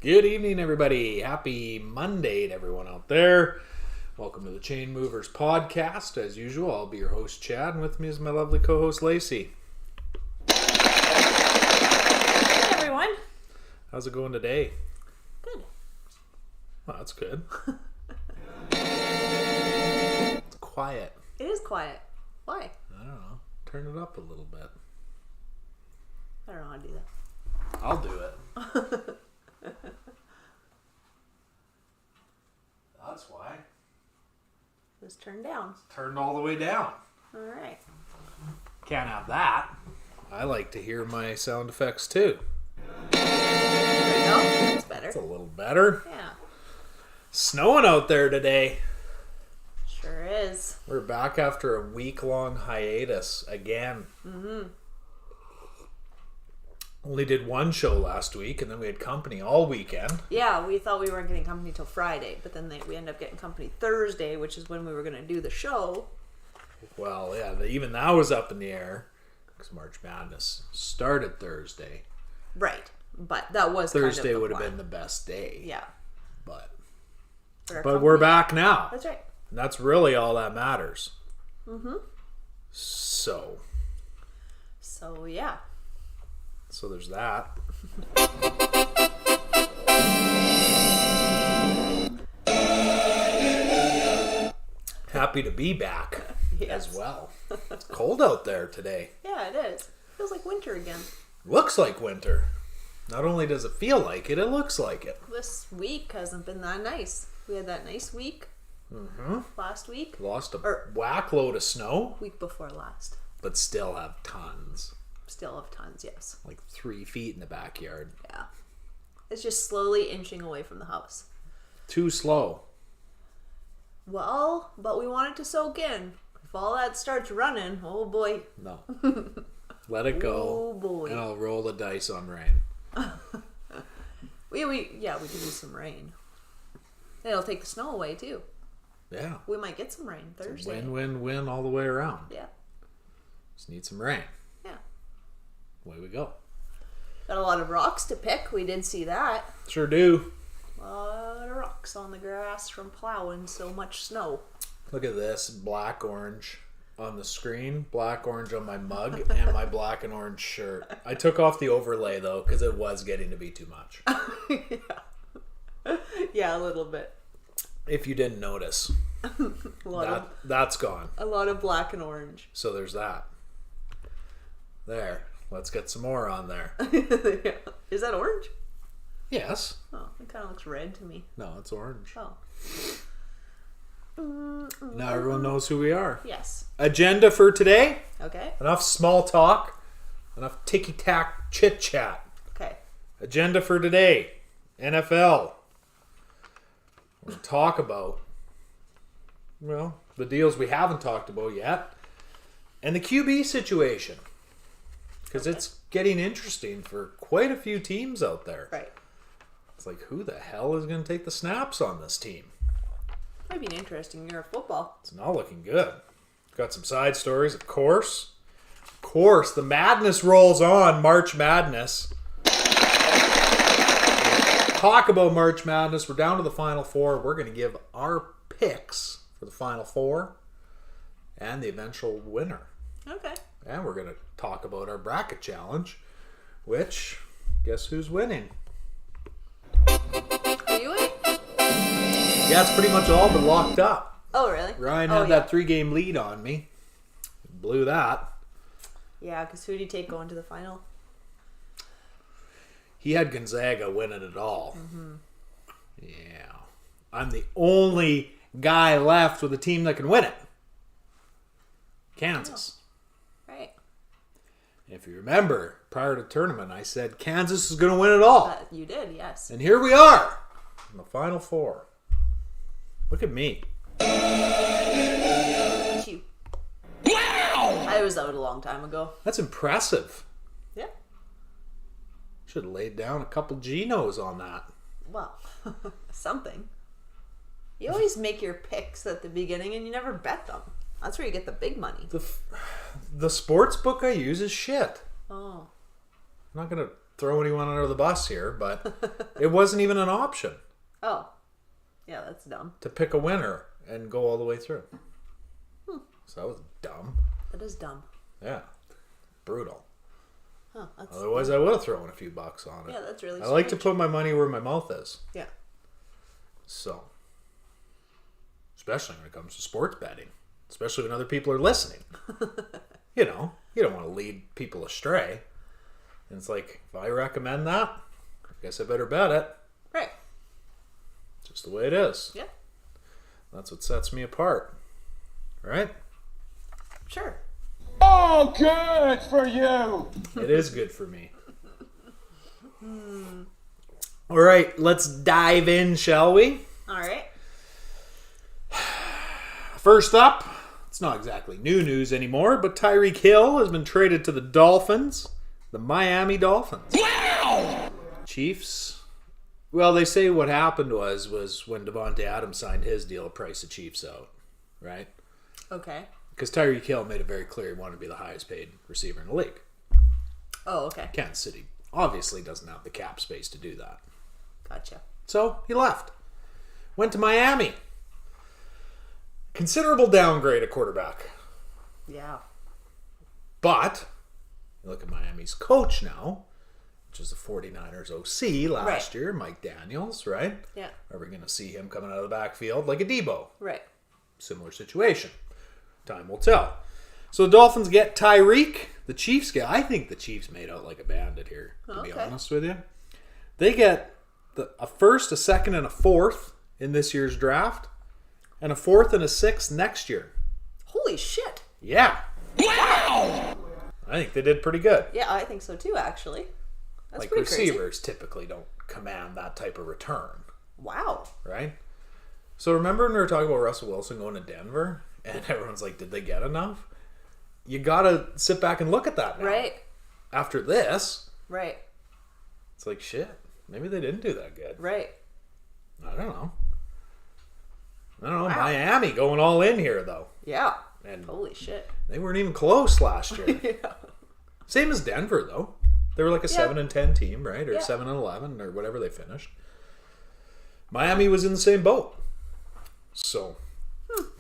Good evening, everybody. Happy Monday to everyone out there. Welcome to the Chainmovers podcast. As usual, I'll be your host, Chad, and with me is my lovely co-host, Lacey. Hey, everyone. How's it going today? Good. Well, that's good. It's quiet. It is quiet. Why? I don't know. Turn it up a little bit. I don't know how to do that. I'll do it. That's why. It's turned down. It's turned all the way down. All right. Can't have that. I like to hear my sound effects too. There we go. That's better. It's a little better. Yeah. Snowing out there today. Sure is. We're back after a week-long hiatus again. Mm-hmm. Only did one show last week, and then we had company all weekend. Yeah, we thought we weren't getting company till Friday, but then we ended up getting company Thursday, which is when we were going to do the show. Well, yeah, even that was up in the air because March Madness started Thursday. Right, but that was Thursday kind of would have been the best day. Yeah. But But we're back now. That's right. And that's really all that matters. Mm-hmm. So Yeah. So there's that. Happy to be back as well. It's cold out there today. Yeah, it is. Feels like winter again. Looks like winter. Not only does it feel like it, it looks like it. This week hasn't been that nice. We had that nice week last week. Lost a whack load of snow, Week before last. but still have tons. Still have tons, yes. Like 3 feet in the backyard. Yeah. It's just slowly inching away from the house. Too slow. Well, but we want it to soak in. If all that starts running, oh boy. No. Let it go. Oh boy. And I'll roll the dice on rain. We could do some rain. It'll take the snow away too. Yeah. We might get some rain Thursday. Win all the way around. Yeah. Just need some rain. Yeah. Away we go. Got a lot of rocks to pick. We did see that. Sure do. A lot of rocks on the grass from plowing so much snow. Look at this. Black orange on the screen. Black orange on my mug. And my black and orange shirt. I took off the overlay though because it was getting to be too much. Yeah, a little bit. If you didn't notice. That's gone. A lot of black and orange. So there's that. There. Let's get some more on there. Yeah. Is that orange? Yes. Oh, it kind of looks red to me. No, it's orange. Oh. Now everyone knows who we are. Yes. Agenda for today. Okay. Enough small talk. Enough ticky-tack chit-chat. Okay. Agenda for today. NFL. We're going to talk about, well, the deals we haven't talked about yet. And the QB situation. Because it's getting interesting for quite a few teams out there. Right. It's like, who the hell is going to take the snaps on this team? Might be an interesting year of football. It's not looking good. Got some side stories, of course. Of course, the madness rolls on. March Madness. Talk about March Madness. We're down to the Final Four. We're going to give our picks for the Final Four and the eventual winner. Okay. And we're going to talk about our bracket challenge, which, guess who's winning? Are you in? Yeah, it's pretty much all but locked up. Oh, really? Ryan had that 3-game lead on me. Blew that. Yeah, because who did he take going to the final? He had Gonzaga winning it all. Mm-hmm. Yeah. I'm the only guy left with a team that can win it. Kansas. Oh. Right. If you remember, prior to the tournament, I said Kansas is going to win it all. You did, yes. And here we are in the Final Four. Look at me. You. Wow! I was out a long time ago. That's impressive. Yeah. Should have laid down a couple Genos on that. Well, something. You always make your picks at the beginning and you never bet them. That's where you get the big money. The sports book I use is shit. Oh. I'm not going to throw anyone under the bus here, but it wasn't even an option Oh. Yeah, that's dumb. to pick a winner and go all the way through. So that was dumb. That is dumb. Yeah. Brutal. Huh, that's... Otherwise, I would have thrown a few bucks on it. Yeah, that's really I like to strange. put my money where my mouth is. Yeah. So, especially when it comes to sports betting, especially when other people are listening. You know, you don't want to lead people astray. And it's like, if I recommend that, I guess I better bet it. Right. Just the way it is. Yeah. That's what sets me apart. Right? Sure. Oh, good for you! It is good for me. All right, let's dive in, shall we? All right. First up, it's not exactly new news anymore, but Tyreek Hill has been traded to the Dolphins, the Miami Dolphins. Wow! Chiefs. Well, they say what happened was when Devontae Adams signed his deal, it priced the Chiefs out, right? Okay. Because Tyreek Hill made it very clear he wanted to be the highest paid receiver in the league. Oh, okay. Kansas City obviously doesn't have the cap space to do that. Gotcha. So he left. Went to Miami. Considerable downgrade at quarterback. Yeah. But you look at Miami's coach now, which is the 49ers OC last year, Mike Daniels, right? Yeah. Are we going to see him coming out of the backfield like a Debo? Right. Similar situation. Time will tell. So the Dolphins get Tyreek. The Chiefs get... I think the Chiefs made out like a bandit here, to be honest with you. They get a first, a second, and a fourth in this year's draft. And a fourth and a sixth next year. Holy shit. Yeah. Wow! I think they did pretty good. Yeah, I think so too, actually. That's Like pretty receivers typically don't command that type of return, crazy. Wow. right? So remember when we were talking about Russell Wilson going to Denver? And everyone's like, did they get enough? You gotta sit back and look at that now. Right. After this, Right. it's like, shit, maybe they didn't do that good. Right. I don't know. Wow. Miami going all in here, though. Yeah. And Holy shit. they weren't even close last year. Yeah. Same as Denver, though. They were like a 7-10 team, right? Or 7-11, or whatever they finished. Miami was in the same boat. So,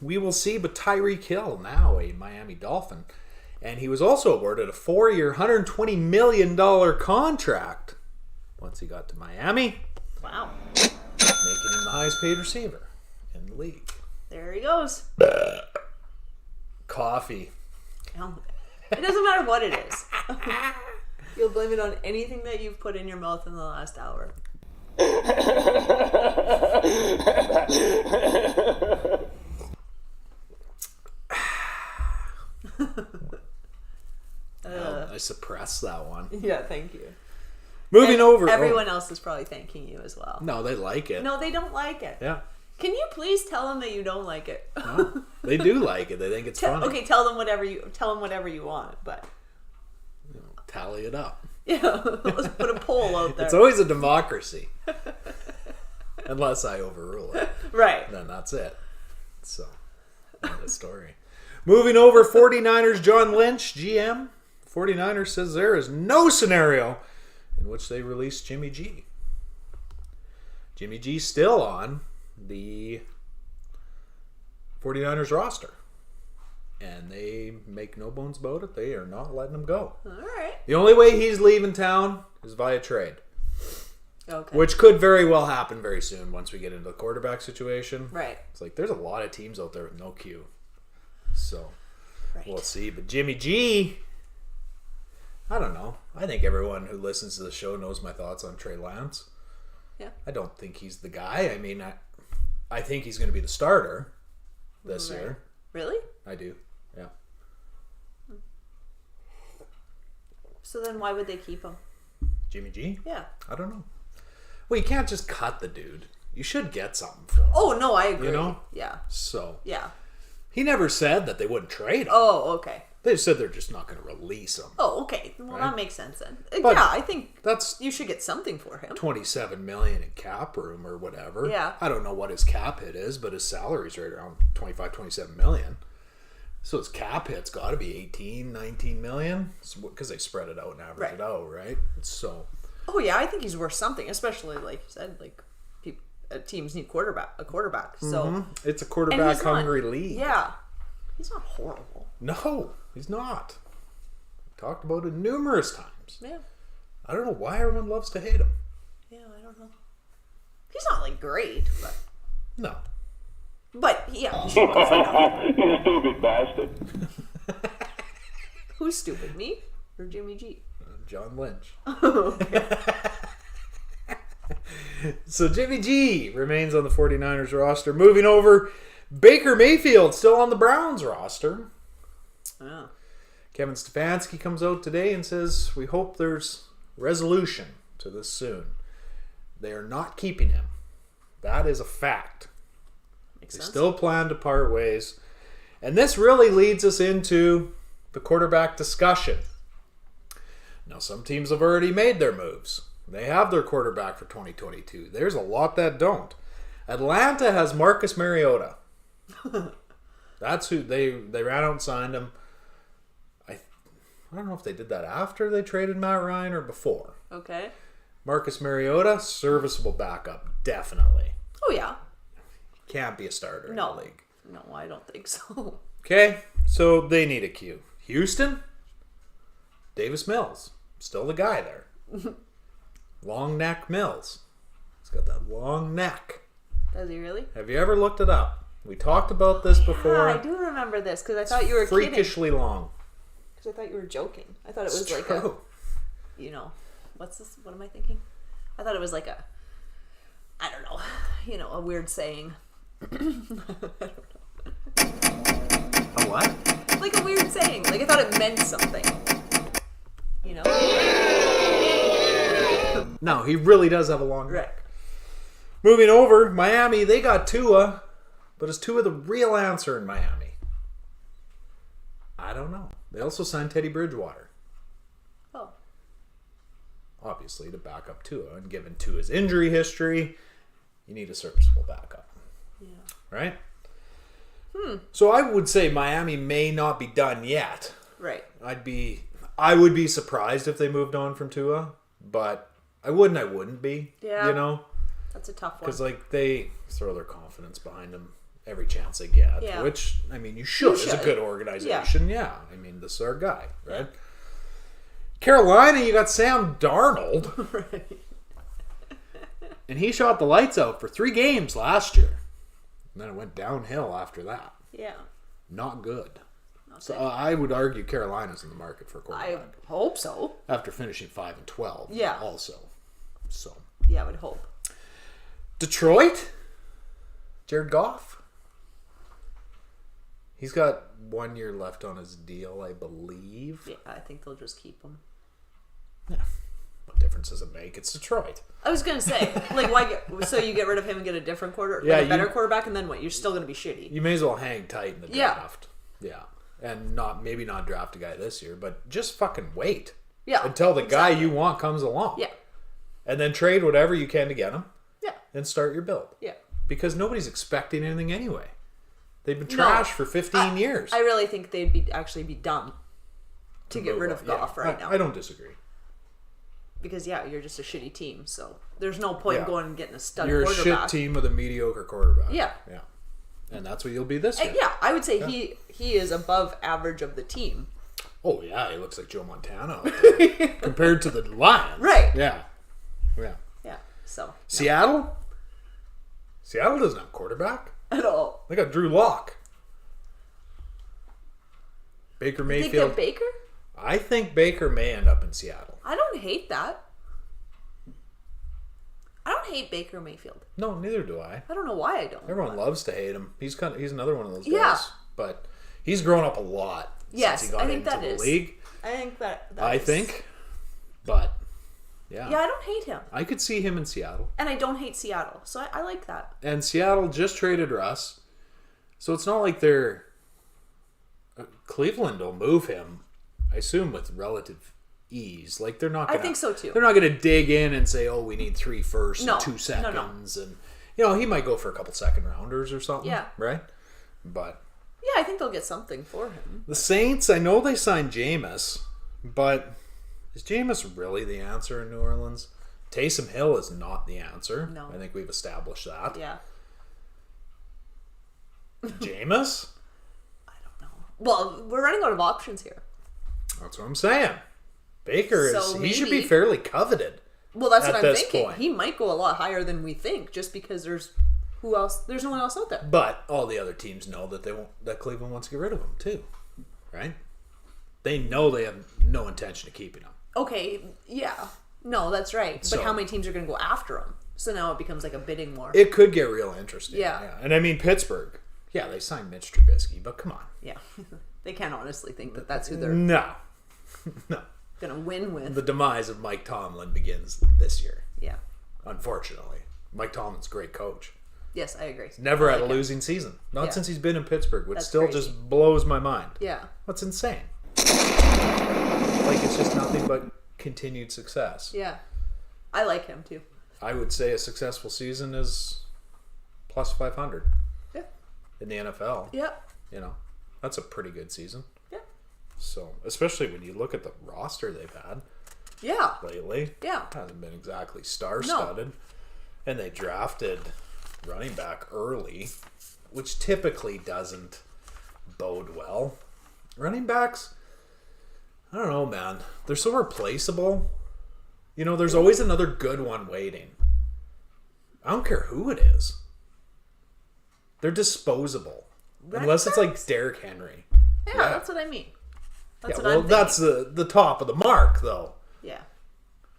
we will see. But Tyreek Hill, now a Miami Dolphin. And he was also awarded a 4-year, $120 million contract once he got to Miami, Wow. making him the highest paid receiver in the league. There he goes. Coffee. It doesn't matter what it is. You'll blame it on anything that you've put in your mouth in the last hour. I suppressed that one. Yeah, thank you. Moving over. Everyone else is probably thanking you as well. No, they like it. No, they don't like it. Yeah. Can you please tell them that you don't like it? No, they do like it. They think it's funny. Okay, tell them whatever you want, but Tally it up. yeah, let's put a poll out there. It's always a democracy. Unless I overrule it. Right. Then that's it. So, end of story. Moving over, 49ers John Lynch, GM. 49ers says there is no scenario in which they release Jimmy G. Jimmy G's still on the 49ers roster. And they make no bones about it. They are not letting him go. All right. The only way he's leaving town is via trade. Okay. Which could very well happen very soon once we get into the quarterback situation. Right. It's like there's a lot of teams out there with no Q. So Right. we'll see. But Jimmy G, I don't know. I think everyone who listens to the show knows my thoughts on Trey Lance. Yeah. I don't think he's the guy. I mean, I think he's going to be the starter this Right. year. Really? I do. Yeah. So then why would they keep him? Jimmy G? Yeah. I don't know. Well, you can't just cut the dude. You should get something for him. Oh, no, I agree. You know? Yeah. So, Yeah. he never said that they wouldn't trade him. Oh, okay. They said they're just not going to release him. Oh, okay. Well, Right. that makes sense then. But yeah, I think That's you should get something for him. $27 million in cap room or whatever. Yeah. I don't know what his cap hit is, but his salary's right around 25, 27 million. So his cap hit's got to be 18, 19 million because they spread it out and average Right. it out, right? So Oh yeah, I think he's worth something, especially like you said, like teams need a quarterback. So it's a quarterback hungry league. Yeah, he's not horrible. No, he's not. We talked about it numerous times. Yeah. I don't know why everyone loves to hate him. Yeah, I don't know. He's not like great, but No. Yeah, he should go for now. You stupid bastard. Who's stupid, me or Jimmy G? John Lynch. Okay. So Jimmy G remains on the 49ers roster. Moving over, Baker Mayfield still on the Browns roster. Oh. Kevin Stefanski comes out today and says, we hope there's resolution to this soon. They are not keeping him. That is a fact. Makes They sense. still plan to part ways. And this really leads us into the quarterback discussion. Now, some teams have already made their moves. They have their quarterback for 2022. There's a lot that don't. Atlanta has Marcus Mariota. That's who they ran out and signed him. I don't know if they did that after they traded Matt Ryan or before. Okay. Marcus Mariota, serviceable backup, definitely. Oh yeah. Can't be a starter in No. the league. No, I don't think so. Okay, so they need a Q. Houston, Davis Mills, still the guy there. Long neck Mills. He's got that long neck. Does he really? Have you ever looked it up? We talked about this before. Yeah, I do remember this because I thought you were kidding. Freakishly long. Because I thought you were joking. I thought it was It's like true. what's this? What am I thinking? I thought it was like I don't know, a weird saying. A what? Like a weird saying. Like I thought it meant something. You know? No, he really does have a long neck. Right. Moving over, Miami, they got Tua, but is Tua the real answer in Miami? I don't know. They also signed Teddy Bridgewater, Oh. obviously, to back up Tua. And given Tua's injury history, you need a serviceable backup. Yeah. Right? So I would say Miami may not be done yet. Right. I would be surprised if they moved on from Tua, but I wouldn't be. Yeah. You know? That's a tough one. Because they throw their confidence behind him every chance they get. Yeah. Which, you should. It's a should. good organization. Yeah. This is our guy, right? Carolina, you got Sam Darnold. Right. And he shot the lights out for 3 games last year. And then it went downhill after that. Yeah. Not good. Not So good. I would argue Carolina's in the market for a I quarterback. hope so. After finishing 5-12. Yeah. Also. So. Yeah, I would hope. Detroit? Jared Goff? He's got 1 year left on his deal, I believe. Yeah, I think they'll just keep him. Yeah. What difference does it make? It's Detroit. I was gonna say, like, so you get rid of him and get a different Yeah, a better quarterback, and then what? You're still gonna be shitty. You may as well hang tight in the Yeah. draft. Yeah. And maybe not draft a guy this year, but just fucking wait. Yeah. Until the guy exactly. you want comes along. Yeah. And then trade whatever you can to get him Yeah. and start your build. Yeah. Because nobody's expecting anything anyway. They've been No. trashed for 15 years. I really think they'd actually be dumb to get rid of Goff right now. I don't disagree. Because you're just a shitty team, so there's no point going and getting a stud You're a quarterback. shit team with a mediocre quarterback. Yeah. Yeah. And that's what you'll be this year. Yeah, I would say he is above average of the team. Oh, yeah. He looks like Joe Montana out there. Compared to the Lions. Right. Yeah. Yeah. Yeah. So Seattle? Seattle doesn't have a quarterback. at all. They got Drew Lock. Baker You think Mayfield. that Baker? I think Baker may end up in Seattle. I don't hate that. I don't hate Baker Mayfield. No, neither do I. I don't know why I don't. Everyone loves to hate him. He's another one of those Yeah. guys. But he's grown up a lot Yes, since he got I think into that the is. league. I think that I is- think. But yeah. Yeah, I don't hate him. I could see him in Seattle. And I don't hate Seattle. So I like that. And Seattle just traded Russ. So it's not like they're Cleveland will move him, I assume, with relative ease. Like they're not gonna, I think so, too. They're not gonna dig in and say, oh, we need 3 firsts No. and 2 No, no. seconds and he might go for a couple second rounders or something. Yeah. Right? But Yeah, I think they'll get something for him. the Saints, I know they signed Jameis, but is Jameis really the answer in New Orleans? Taysom Hill is not the answer. No. I think we've established that. Yeah. Jameis? I don't know. Well, we're running out of options here. That's what I'm saying. Baker So he should be maybe- fairly coveted. Well, that's At what I'm this thinking. point. He might go a lot higher than we think, just because there's who else? There's no one else out there. But all the other teams know that that Cleveland wants to get rid of him too. Right? They know they have no intention of keeping him. Okay, yeah, no, that's right. So- but how many teams are going to go after him? So now it becomes like a bidding war. It could get real interesting. Yeah. And I mean Pittsburgh. Yeah, they signed Mitch Trubisky, but come on. Yeah, they can't honestly think that that's who they're No. No. going to win with. The demise of Mike Tomlin begins this year. Yeah. Unfortunately. Mike Tomlin's a great coach. Yes, I agree. Never I had a like him. losing season. Not Yeah. since he's been in Pittsburgh, which That's still crazy. just blows my mind. Yeah. That's insane. Like, it's just nothing but continued success. Yeah. I like him too. I would say a successful season is plus 500 Yeah. in the NFL. Yeah. You know, that's a pretty good season. Yeah. So, especially when you look at the roster they've had Yeah. lately. Yeah. Hasn't been exactly star-studded. And they drafted running back early, which typically doesn't bode well. Running backs, I don't know, man. They're so replaceable. You know, there's always another good one waiting. I don't care who it is. They're disposable. Running Unless it's like backs? Derrick Henry. Yeah, Yeah. that's what I mean. That's Yeah, what well, I'm that's thinking. the top of the mark, though. Yeah.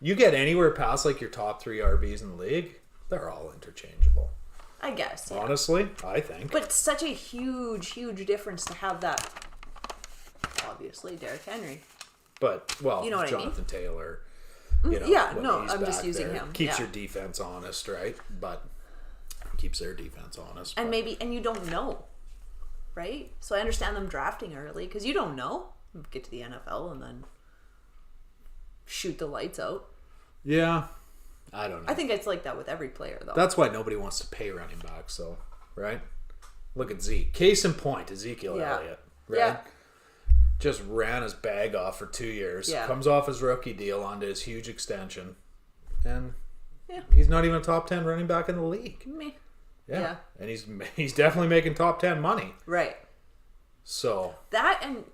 You get anywhere past like your top 3 RBs in the league, they're all interchangeable. I guess. Yeah. Honestly, I think. But it's such a huge, huge difference to have that. Obviously, Derrick Henry. But, well, You know what I mean? Jonathan Taylor, you know, yeah, when no, he's I'm just back using there, him, keeps yeah. your defense honest, right? But keeps their defense honest. And but- maybe, and you don't know, right? So I understand them drafting early because you don't know. Get to the NFL and then shoot the lights out. Yeah, I don't know. I think it's like that with every player, though. That's why nobody wants to pay running backs, though, right? Look at Zeke. Case in point, Ezekiel Yeah. Elliott, right? Yeah. Just ran his bag off for 2 years. Yeah. Comes off his rookie deal onto his huge extension. And Yeah. he's not even a top 10 running back in the league. Me. Yeah. Yeah. And he's definitely making top 10 money. Right. So, That and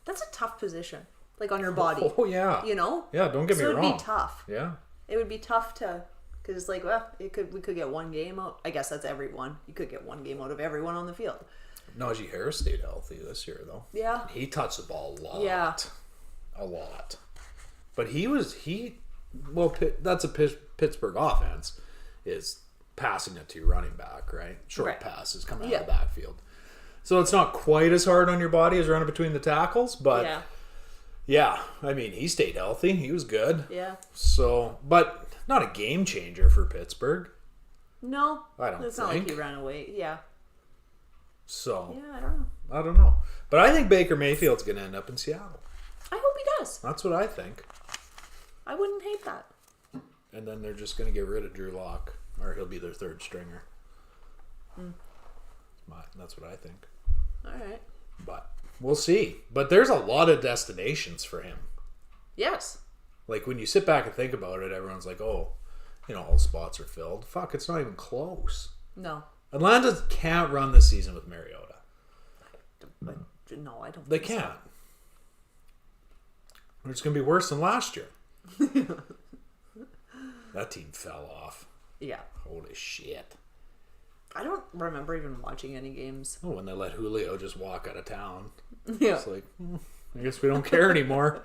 that's a tough position, like on your body. oh yeah. You know. Yeah, don't get me so wrong. it'd be tough. Yeah. It would be tough to, because it's like, well, we could get one game out. I guess that's everyone. You could get one game out of everyone on the field. Najee Harris stayed healthy this year, though. Yeah. He touched the ball a lot. Yeah. A lot. But that's a Pittsburgh offense, is passing it to your running back, right? Short Right. passes coming out Yeah. of the backfield. So it's not quite as hard on your body as running between the tackles, but Yeah. yeah, I mean, he stayed healthy. He was good. Yeah. So, but not a game changer for Pittsburgh. No. I don't It's not think. like he ran away. Yeah. So, Yeah, I don't know. I don't know. But I think Baker Mayfield's going to end up in Seattle. I hope he does. That's what I think. I wouldn't hate that. And then they're just going to get rid of Drew Lock, or he'll be their third stringer. That's what I think. All right. But we'll see. But there's a lot of destinations for him. Yes. Like when you sit back and think about it, everyone's like, oh, all spots are filled. Fuck, it's not even close. No. Atlanta can't run this season with Mariota. But no, I don't. They think so. can't. It's going to be worse than last year. That team fell off. Yeah. Holy shit. I don't remember even watching any games. Oh, when they let Julio just walk out of town. Yeah. It's like, I guess we don't care anymore.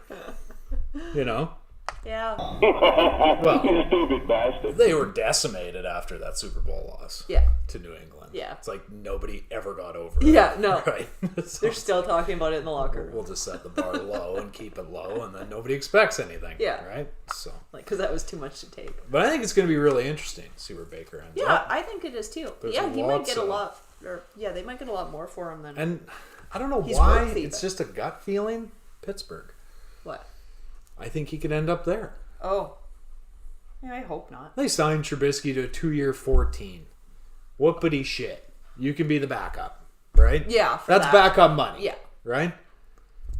Yeah. Well, You stupid bastard. they were decimated after that Super Bowl loss Yeah. to New England. Yeah. It's like nobody ever got over it. Yeah, no. Right? So They're still talking about it in the locker room. we'll just set the bar low and keep it low, and then nobody expects anything. Yeah. Right? So, Like, because that was too much to take. but I think it's going to be really interesting to see where Baker ends Yeah, up. I think it is too. There's Yeah, he might lots get a of- lot. Or yeah, they might get a lot more for him than And I don't know He's why. worthy, It's but- just a gut feeling. Pittsburgh. what? I think he could end up there. Oh. Yeah, I hope not. They signed Trubisky to a 2-year, 14. Whoopity shit. You can be the backup, right? Yeah, for That's that. backup money. Yeah. Right?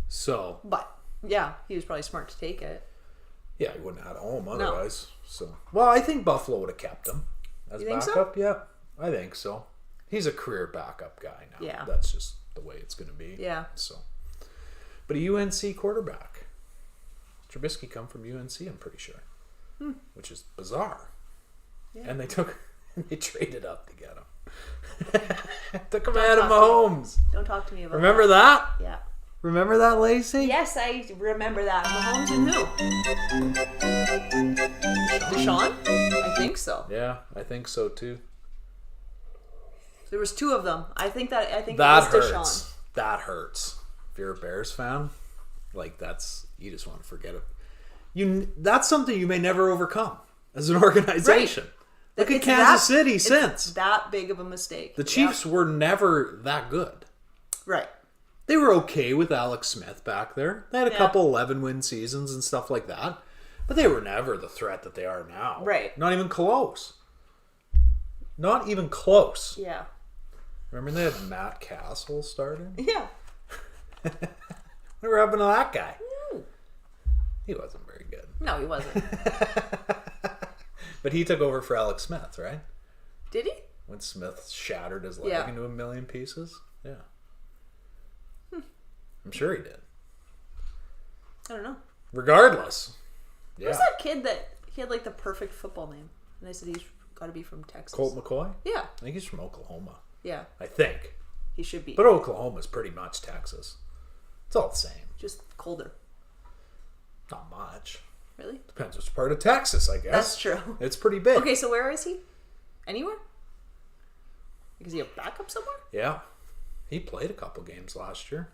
So, But yeah, he was probably smart to take it. Yeah, he wouldn't have had a home otherwise. So, well, I think Buffalo would have kept him as You think so? backup. Yeah, I think so. He's a career backup guy now. Yeah. That's just the way it's going to be. Yeah. So, but a UNC quarterback. Trubisky come from UNC, I'm pretty sure, which is bizarre. Yeah. And they traded up to get him. Took him out of Mahomes. Don't talk to me about Remember that? Yeah. Remember that, Lacey? Yes, I remember that. Mahomes and who? Deshaun? I think so. Yeah, I think so too. There was 2 of them. I think That it was hurts. Deshaun. That hurts. If you're a Bears fan, like you just want to forget it. That's something you may never overcome as an organization. Look at It's Kansas that- City it's since. that big of a mistake. The Chiefs were never that good. Right. They were okay with Alex Smith back there. They had a Yeah. couple 11-win seasons and stuff like that. But they were never the threat that they are now. Right. Not even close. Not even close. Yeah. Remember they had Matt Castle starting? Yeah. Whatever happened to that guy? He wasn't very good. No, he wasn't. But he took over for Alex Smith, right? Did he? When Smith shattered his leg Yeah. into a million pieces? Yeah. I'm sure he did. I don't know. Regardless. Yeah. Who's that kid that he had like the perfect football name? And they said he's got to be from Texas. Colt McCoy? Yeah. I think he's from Oklahoma. Yeah. I think. He should be. But Oklahoma's pretty much Texas. It's all the same. Just colder. Not much. Really? Depends which part of Texas, I guess. That's true. It's pretty big. Okay, so where is he? Anywhere? Is he a backup somewhere? Yeah. He played a couple games last year.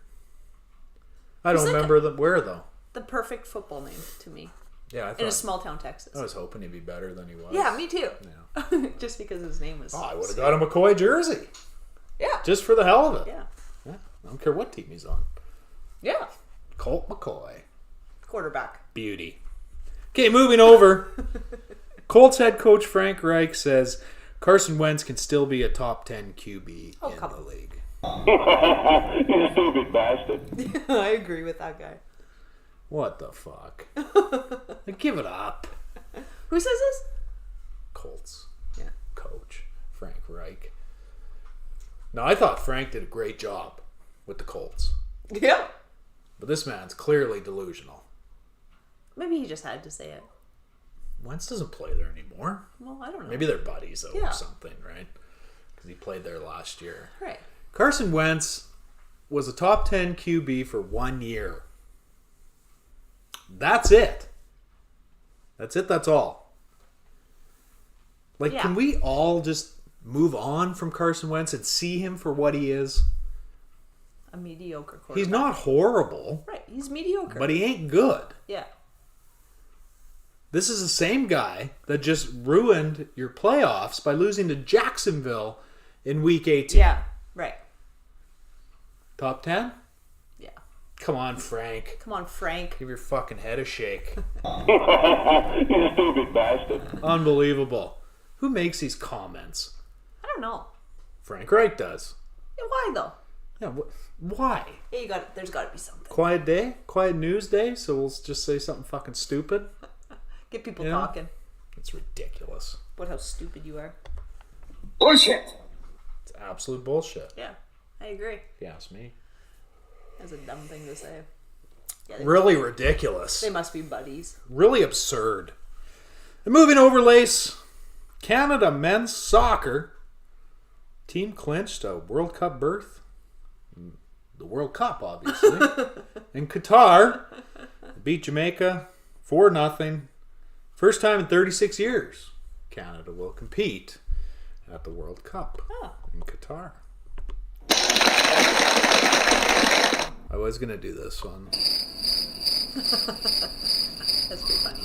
I Who's don't that remember where, though. The perfect football name to me. Yeah, In a small town Texas. I was hoping he'd be better than he was. Yeah, me too. Yeah. Just because his name was. Oh, I would have got a McCoy jersey. Yeah. Just for the hell of it. Yeah. Yeah. I don't care what team he's on. Yeah. Colt McCoy. Quarterback. Beauty. Okay, moving over. Colts head coach Frank Reich says Carson Wentz can still be a top 10 QB in the league. You stupid bastard. I agree with that guy. What the fuck? Give it up. Who says this? Colts Yeah. coach Frank Reich. Now, I thought Frank did a great job with the Colts, Yeah. but this man's clearly delusional. Maybe he just had to say it. Wentz doesn't play there anymore. Well, I don't know. Maybe they're buddies though, Yeah. or something, right? Because he played there last year. Right. Carson Wentz was a top 10 QB for 1 year. That's it. That's it. That's all. Like, Yeah. can we all just move on from Carson Wentz and see him for what he is? A mediocre quarterback. He's not horrible, Right. He's mediocre. but he ain't good. Yeah. This is the same guy that just ruined your playoffs by losing to Jacksonville in week 18. Yeah. Right. Top 10? Yeah. Come on, Frank. Come on, Frank. Give your fucking head a shake. You stupid bastard. Unbelievable. Who makes these comments? I don't know. Frank Reich does. Yeah, why though? Yeah, why? Yeah, there's got to be something. Quiet day? Quiet news day? So we'll just say something fucking stupid? Get people Yeah. talking It's ridiculous. about how stupid you are. Bullshit. It's absolute bullshit, Yeah, I agree. if you ask me. That's a dumb thing to say. Yeah, Really ridiculous. they must be buddies. Really absurd. And moving over, Lace. Canada men's soccer team clinched a World Cup berth. The World Cup, obviously. In Qatar. Beat Jamaica 4-0. First time in 36 years. Canada will compete at the World Cup in Qatar. I was going to do this one. That's pretty funny.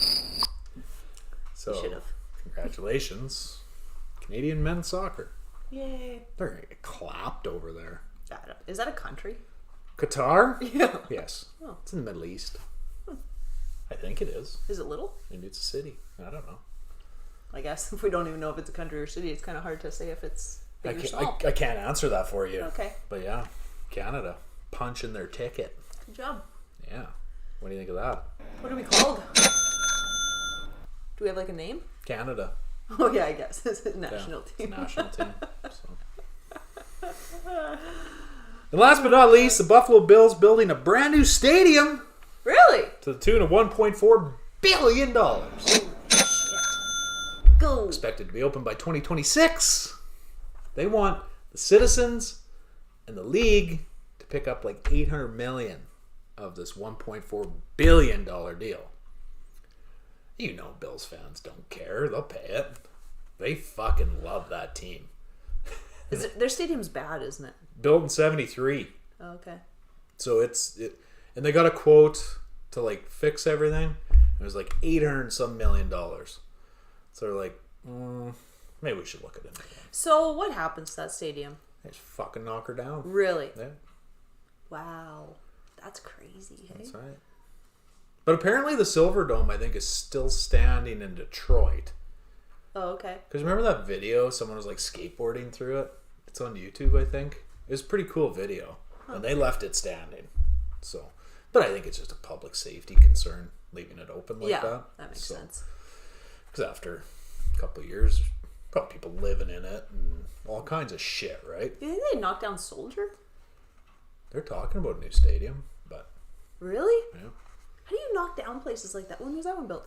So, Should've. congratulations, Canadian men's soccer. Yay. They're going to get clapped over there. Is that a country? Qatar? Yeah. Yes. Oh. It's in the Middle East. I think it is. Is it little? Maybe it's a city. I don't know. I guess if we don't even know if it's a country or city, it's kind of hard to say if it's big or small. I can't answer that for you. Okay. But yeah, Canada punching their ticket. Good job. Yeah. What do you think of that? What are we called? Do we have like a name? Canada. Oh yeah, I guess it's a Yeah, national team. It's a national team. So. And last but not least, the Buffalo Bills building a brand new stadium Really? to the tune of $1.4 billion. Go. Expected to be open by 2026. They want the citizens and the league to pick up like $800 million of this $1.4 billion deal. You know Bills fans don't care. They'll pay it. They fucking love that team. Their stadium's bad, isn't it? Built in 73. Oh, okay. So and they got a quote to like fix everything. It was like $800 and some million. So they're like, maybe we should look at it again. So what happens to that stadium? They just fucking knock her down. Really? Yeah, Wow. That's crazy, hey? that's right. But apparently the Silver Dome, I think, is still standing in Detroit. Oh, okay. Because remember that video? Someone was like skateboarding through it. It's on YouTube, I think. It was a pretty cool video. And they left it standing. So, but I think it's just a public safety concern, leaving it open like that. That makes sense. Because after a couple of years, there's probably people living in it and all kinds of shit, right? You think they knocked down Soldier? They're talking about a new stadium, but Really? yeah. How do you knock down places like that? When was that one built?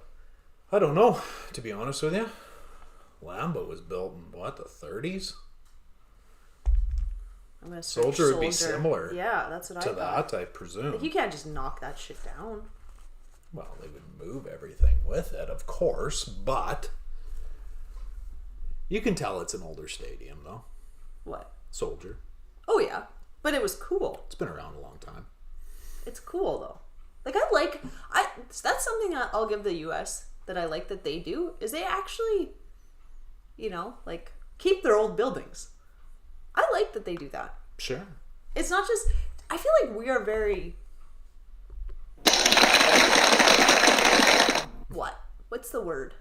I don't know, to be honest with you. Lambeau was built in, what, the 30s? I'm gonna search Soldier would be similar Yeah, that's what I to thought. that, I presume. Like, you can't just knock that shit down. Well, they would move everything with it, of course, but you can tell it's an older stadium, though. What? Soldier. Oh yeah, but it was cool. It's been around a long time. It's cool though. Like that's something I'll give the U.S. that I like that they do is they actually, like keep their old buildings. I like that they do that. Sure. It's not just. I feel like we are very. What? What's the word?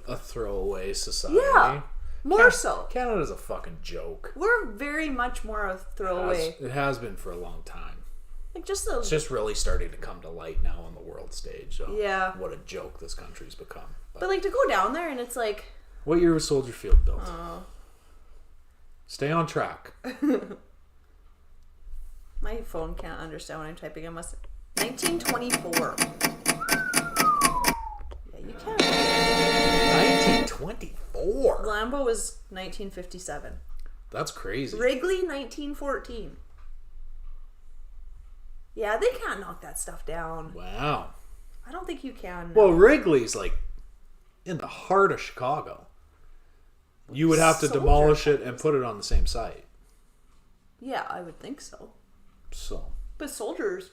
A throwaway society. Yeah, more so. Canada's a fucking joke. We're very much more a throwaway. It has been for a long time. Like just the. It's just really starting to come to light now on the world stage. So Yeah. What a joke this country's become. But like to go down there and it's like. What year was Soldier Field built? Stay on track. My phone can't understand what I'm typing. I must. 1924. Yeah, you can. 1924. Lambeau was 1957. That's crazy. Wrigley 1914. Yeah, they can't knock that stuff down. Wow. I don't think you can. Well, Wrigley's like in the heart of Chicago. You would have to Soldier demolish it and put it on the same site. Yeah, I would think so. So But Soldiers.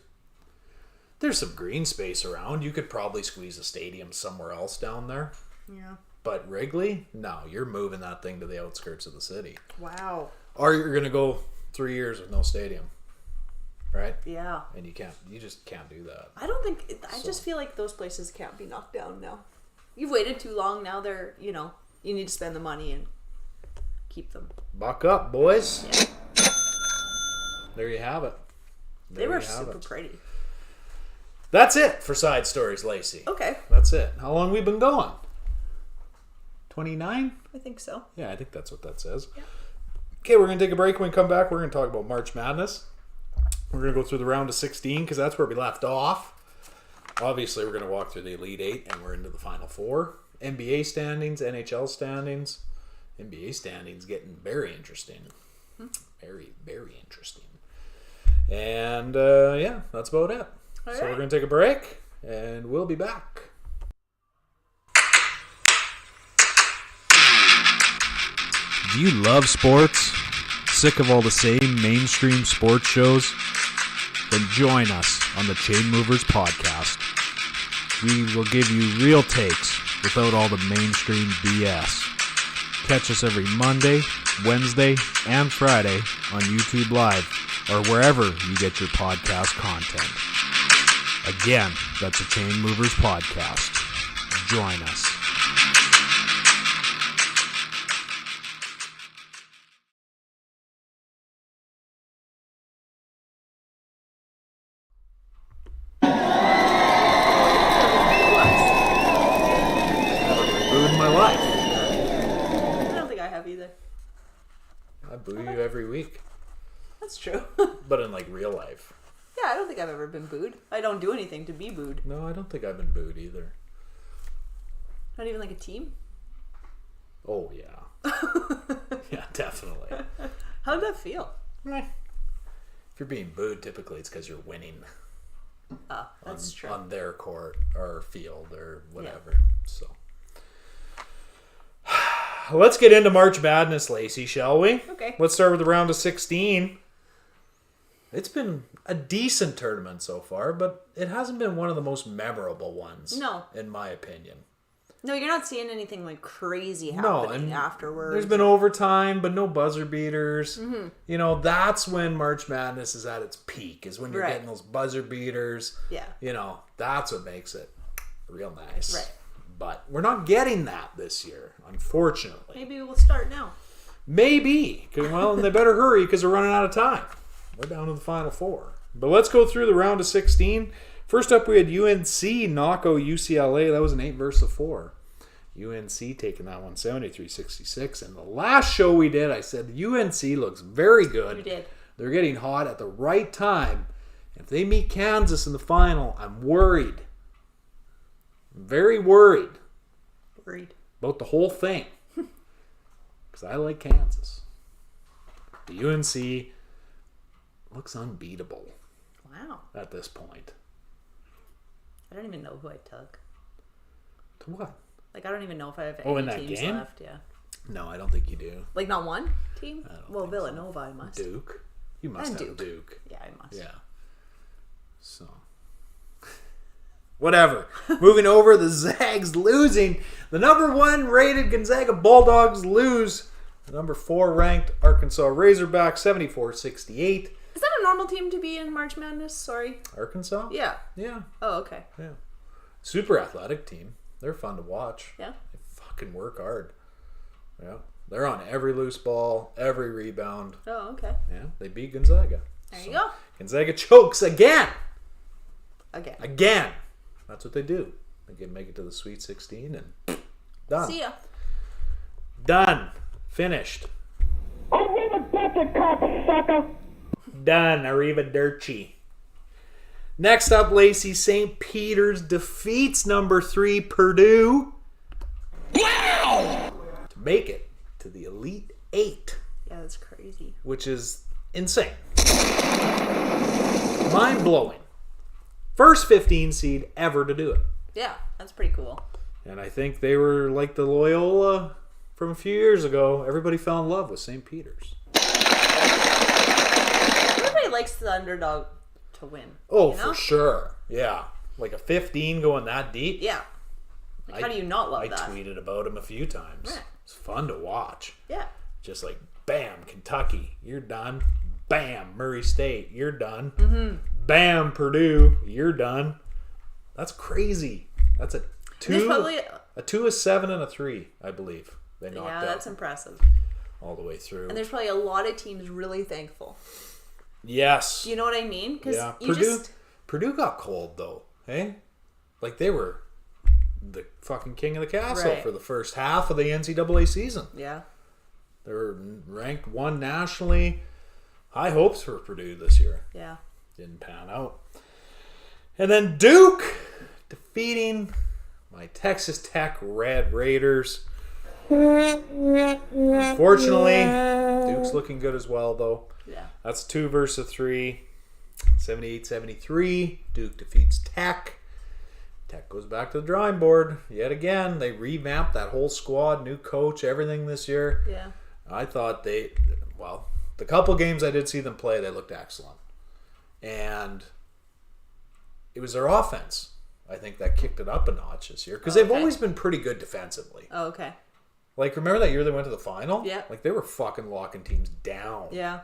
there's some green space around. You could probably squeeze a stadium somewhere else down there. Yeah. But Wrigley, no, you're moving that thing to the outskirts of the city. Wow. Or you're going to go 3 years with no stadium. Right? Yeah. And you just can't do that. I don't think. I just feel like those places can't be knocked down now. You've waited too long. Now they're, you need to spend the money and keep them. Buck up, boys. Yeah. There you have it. They were super pretty. That's it for Side Stories, Lacey. Okay. That's it. How long we been going? 29? I think so. Yeah, I think that's what that says. Yeah. Okay, we're going to take a break. When we come back, we're going to talk about March Madness. We're going to go through the round of 16 because that's where we left off. Obviously, we're going to walk through the Elite Eight and we're into the Final Four. NBA standings, NHL standings. NBA standings getting very interesting. Very, very interesting. And yeah, that's about it. All so right. we're going to take a break and we'll be back. Do you love sports? Sick of all the same mainstream sports shows? Then join us on the Chainmovers podcast. We will give you real takes without all the mainstream BS. Catch us every Monday, Wednesday, and Friday on YouTube Live or wherever you get your podcast content. Again, that's the Chainmovers podcast. Join us. either. I boo you every week. That's true. But in like real life. Yeah, I don't think I've ever been booed. I don't do anything to be booed. No, I don't think I've been booed either. Not even like a team? Oh, yeah. Yeah, definitely. How'd that feel? If you're being booed, typically it's because you're winning Oh, that's true. on their court or field or whatever. So let's get into March Madness, Lacey, shall we? Okay. Let's start with the round of 16. It's been a decent tournament so far, but it hasn't been one of the most memorable ones. No. In my opinion. No, you're not seeing anything like crazy No, happening and afterwards. there's been overtime, but no buzzer beaters. Mm-hmm. You know, that's when March Madness is at its peak, is when you're Right. getting those buzzer beaters. Yeah. You know, that's what makes it real nice. Right. But we're not getting that this year, unfortunately. Maybe we'll start now. Maybe. Well, and they better hurry because they're running out of time. We're down to the final four. But let's go through the round of 16. First up, we had UNC knock out UCLA. That was an 8 versus 4. UNC taking that one 73-66. And the last show we did, I said UNC looks very good. You did. They're getting hot at the right time. If they meet Kansas in the final, I'm worried. I'm very worried Worried. about the whole thing. Because I like Kansas. The UNC looks unbeatable Wow. at this point. I don't even know who I took. To what? Like, I don't even know if I have Oh, any in that teams game? left. Yeah. No, I don't think you do. Like, not one team? don't Well, think so. Villanova, I must. Duke? You must And have Duke. Yeah, I must. Yeah. So. Whatever. Moving over, the Zags losing. The number 1 rated Gonzaga Bulldogs lose. The number 4 ranked Arkansas Razorbacks 74-68. Is that a normal team to be in March Madness? Sorry. Arkansas? Yeah. Yeah. Oh, okay. Yeah. Super athletic team. They're fun to watch. Yeah. They fucking work hard. Yeah. They're on every loose ball, every rebound. Oh, okay. Yeah. They beat Gonzaga. There you go. Gonzaga chokes again. Again. Again. That's what they do. They can make it to the Sweet 16 and done. See ya. Done. Finished. Arrivederci, cocksucker! Done. Arrivederci. Next up, Lacey, St. Peter's defeats number 3 Purdue. Wow! To make it to the Elite 8, Yeah, that's crazy. which is insane. Mind-blowing. First 15 seed ever to do it. Yeah, that's pretty cool. And I think they were like the Loyola from a few years ago. Everybody fell in love with St. Peter's. Everybody likes the underdog to win. Oh, you know? for sure. Yeah. Like a 15 going that deep. Yeah. Like, how do you not love I that? tweeted about him a few times. Right. It's fun to watch. Yeah. Just like, bam, Kentucky, you're done. Bam, Murray State, you're done. Mm-hmm. Bam, Purdue, you're done. That's crazy. That's a There's 2, probably a 2, a 7, and a 3, I believe. They knocked yeah, out that's impressive. all the way through. And there's probably a lot of teams really thankful. Yes. You know what I mean? Because Yeah. you just Purdue got cold though. Hey, like they were the fucking king of the castle Right. for the first half of the NCAA season. yeah. They were ranked 1 nationally. High hopes for Purdue this year. Yeah. Didn't pan out. And then Duke defeating my Texas Tech Red Raiders. Unfortunately, Duke's looking good as well though. Yeah. That's 2 versus 3. 78-73. Duke defeats Tech. Tech goes back to the drawing board yet again. They revamped that whole squad, new coach, everything this year. Yeah. I thought the couple games I did see them play, they looked excellent. And it was their offense, I think, that kicked it up a notch this year. Because they've okay. always been pretty good defensively. Oh, okay. Like, remember that year they went to the final? Yeah. Like, they were fucking locking teams down. Yeah.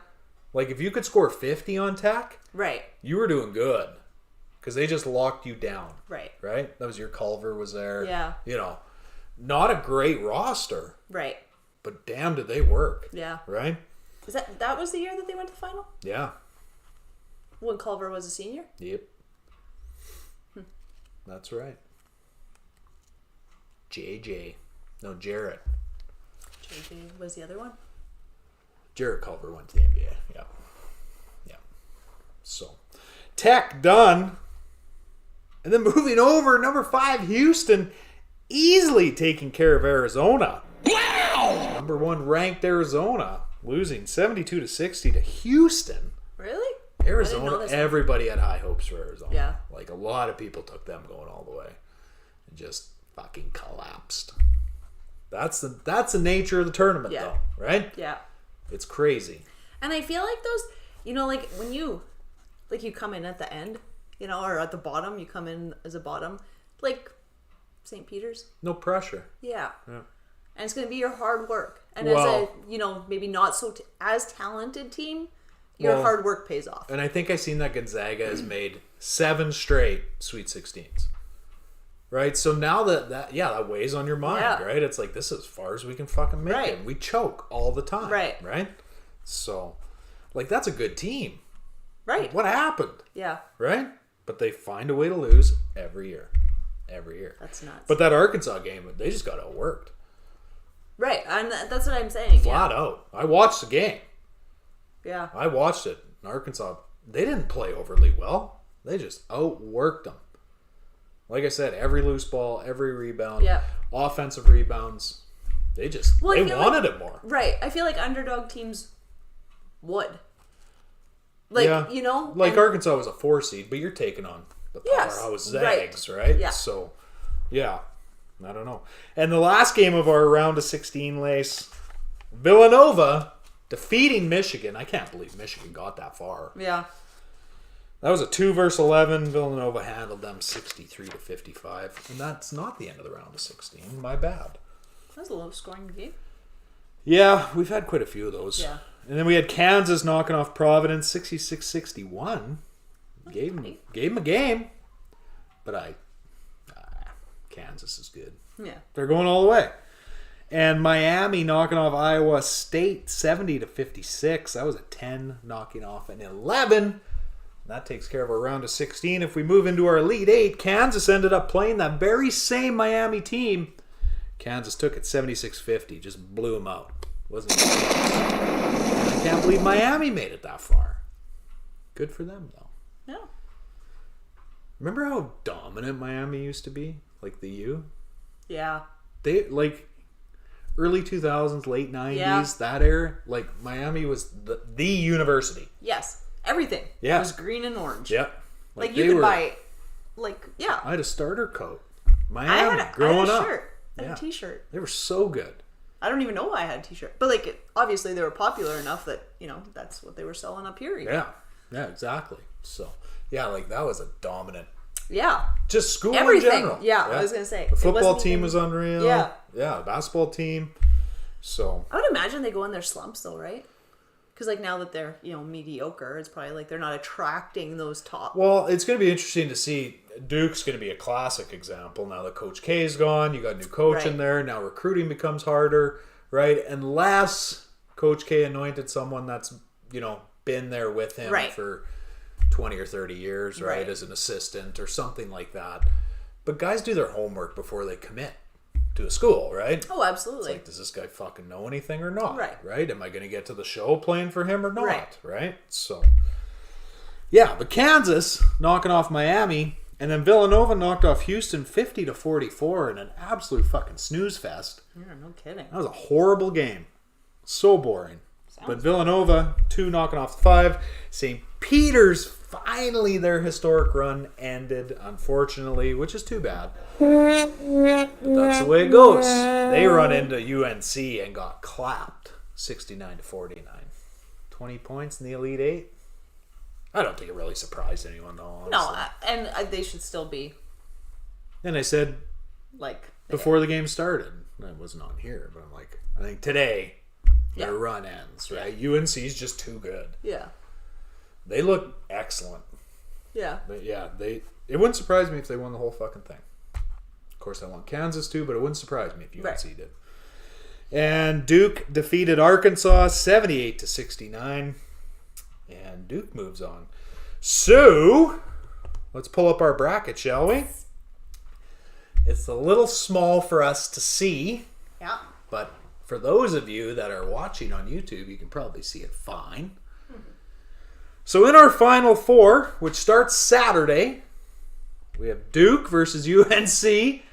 Like, if you could score 50 on Tech, Right. you were doing good. Because they just locked you down. Right. Right? That was your Culver was there. Yeah. You know, not a great roster, Right. but damn did they work. Yeah. Right? Is that was the year that they went to the final? Yeah. When Culver was a senior? Yep. That's right. JJ. No, Jarrett. JJ was the other one. Jared Culver went to the NBA. Yeah. Yeah. So, Tech done. And then moving over, number 5, Houston, easily taking care of Arizona. Wow! Number 1 ranked Arizona, losing 72-60 to Houston. Really? Arizona, everybody had high hopes for Arizona. Yeah. Like, a lot of people took them going all the way. And just fucking collapsed. That's the nature of the tournament, Yeah. though, right? Yeah. It's crazy. And I feel like those, like when you come in at the end, or at the bottom, you come in as a bottom, like St. Peter's. No pressure. Yeah. Yeah. And it's going to be your hard work. And Well- as a, maybe not so as talented team, your hard work pays off. And I think I seen that Gonzaga has made 7 straight Sweet 16s. Right? So now that weighs on your mind, Yeah. right? It's like, this is as far as we can fucking make Right. it. We choke all the time. Right. Right? So, like, that's a good team. Right. What happened? Yeah. Right? But they find a way to lose every year. Every year. That's nuts. But that Arkansas game, they just got outworked. Right. And that's what I'm saying. Flat out. I watched the game. Yeah. I watched it. Arkansas, they didn't play overly well. They just outworked them. Like I said, every loose ball, every rebound, Yeah. offensive rebounds. They just Well, I they feel wanted like- it more. Right. I feel like underdog teams would. Like, yeah. Like and- Arkansas was a 4 seed, but you're taking on the Yes, powerhouse right. Zags, right? Yeah. So, yeah. I don't know. And the last game of our round of 16 lace, Villanova defeating Michigan. I can't believe Michigan got that far. Yeah. That was a 2-11. Villanova handled them 63-55. And that's not the end of the round of 16. My bad. That was a low scoring game. Yeah, we've had quite a few of those. Yeah. And then we had Kansas knocking off Providence 66-61. Gave them a game. But Kansas is good. Yeah. They're going all the way. And Miami knocking off Iowa State 70-56. That was a 10 knocking off an 11. That takes care of our round of 16. If we move into our Elite 8, Kansas ended up playing that very same Miami team. Kansas took it 76-50. Just blew them out. Wasn't it? I can't believe Miami made it that far. Good for them, though. Yeah. Remember how dominant Miami used to be? Like the U? Yeah. They, like, early 2000s, late 90s, Yeah. that era, like, Miami was the university. Yes. Everything. Yeah. It was green and orange. Yep. Like they you could were- buy, yeah. I had a starter coat. I Miami, had a growing up. shirt. I had Yeah. a t-shirt. They were so good. I don't even know why I had a t-shirt. But obviously they were popular enough that, that's what they were selling up here. Even. Yeah. Yeah, exactly. So, yeah, like, that was a dominant, Yeah. just school Everything. in general. Yeah, I was going to say. The It football wasn't team even- was unreal. Yeah. Yeah, basketball team. So, I would imagine they go in their slumps though, right? Because now that they're, mediocre, it's probably like they're not attracting those top. well, it's going to be interesting to see. Duke's going to be a classic example now that Coach K is gone. You got a new coach in Right. there. Now recruiting becomes harder, right? Unless Coach K anointed someone that's, been there with him Right. for 20 or 30 years, right? Right. As an assistant or something like that. But guys do their homework before they commit to a school, right? Oh, absolutely. Like, does this guy fucking know anything or not? Right. Right? Am I going to get to the show playing for him or not? Right. Right? So, yeah, but Kansas knocking off Miami, and then Villanova knocked off Houston 50-44 in an absolute fucking snooze fest. Yeah, no kidding. That was a horrible game. So boring. But Sounds Villanova, 2 knocking off 5. St. Peter's, finally their historic run ended, unfortunately, which is too bad. But that's the way it goes. They run into UNC and got clapped 69-49. 20 points in the Elite 8. I don't think it really surprised anyone, though, honestly. No, and they should still be And I said like before the game started, I wasn't on here, but I'm like, I think today their Yeah. run ends, right? UNC's just too good. Yeah. They look excellent. Yeah. But yeah, it wouldn't surprise me if they won the whole fucking thing. Of course, I want Kansas to, but it wouldn't surprise me if UNC Right. did. And Duke defeated Arkansas 78-69. And Duke moves on. So, let's pull up our bracket, shall we? It's a little small for us to see, Yeah. but for those of you that are watching on YouTube, you can probably see it fine. So in our Final Four, which starts Saturday, we have Duke versus UNC.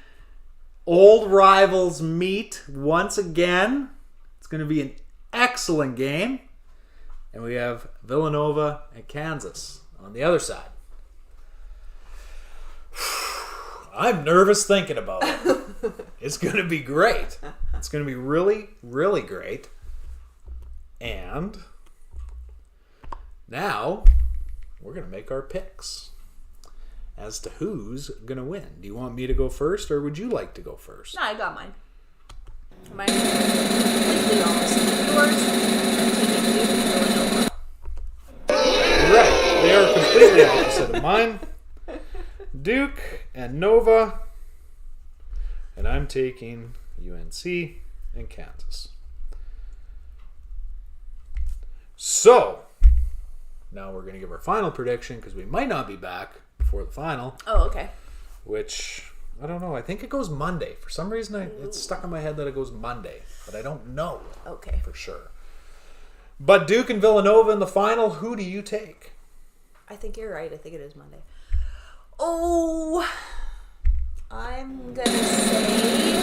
Old rivals meet once again. It's going to be an excellent game. And we have Villanova and Kansas on the other side. I'm nervous thinking about it. It's going to be great. It's going to be really, really great. And now we're going to make our picks as to who's going to win. Do you want me to go first, or would you like to go first? No, I got mine. Mine is completely opposite of yours. I'm taking Duke and Villanova. Right. They are completely opposite of mine. Duke and Nova. And I'm taking UNC and Kansas. So, now we're going to give our final prediction because we might not be back before the final. Oh, okay. Which, I don't know. I think it goes Monday. For some reason, it's stuck in my head that it goes Monday. But I don't know Okay. for sure. But Duke and Villanova in the final, who do you take? I think you're right. I think it is Monday. Oh, I'm going to say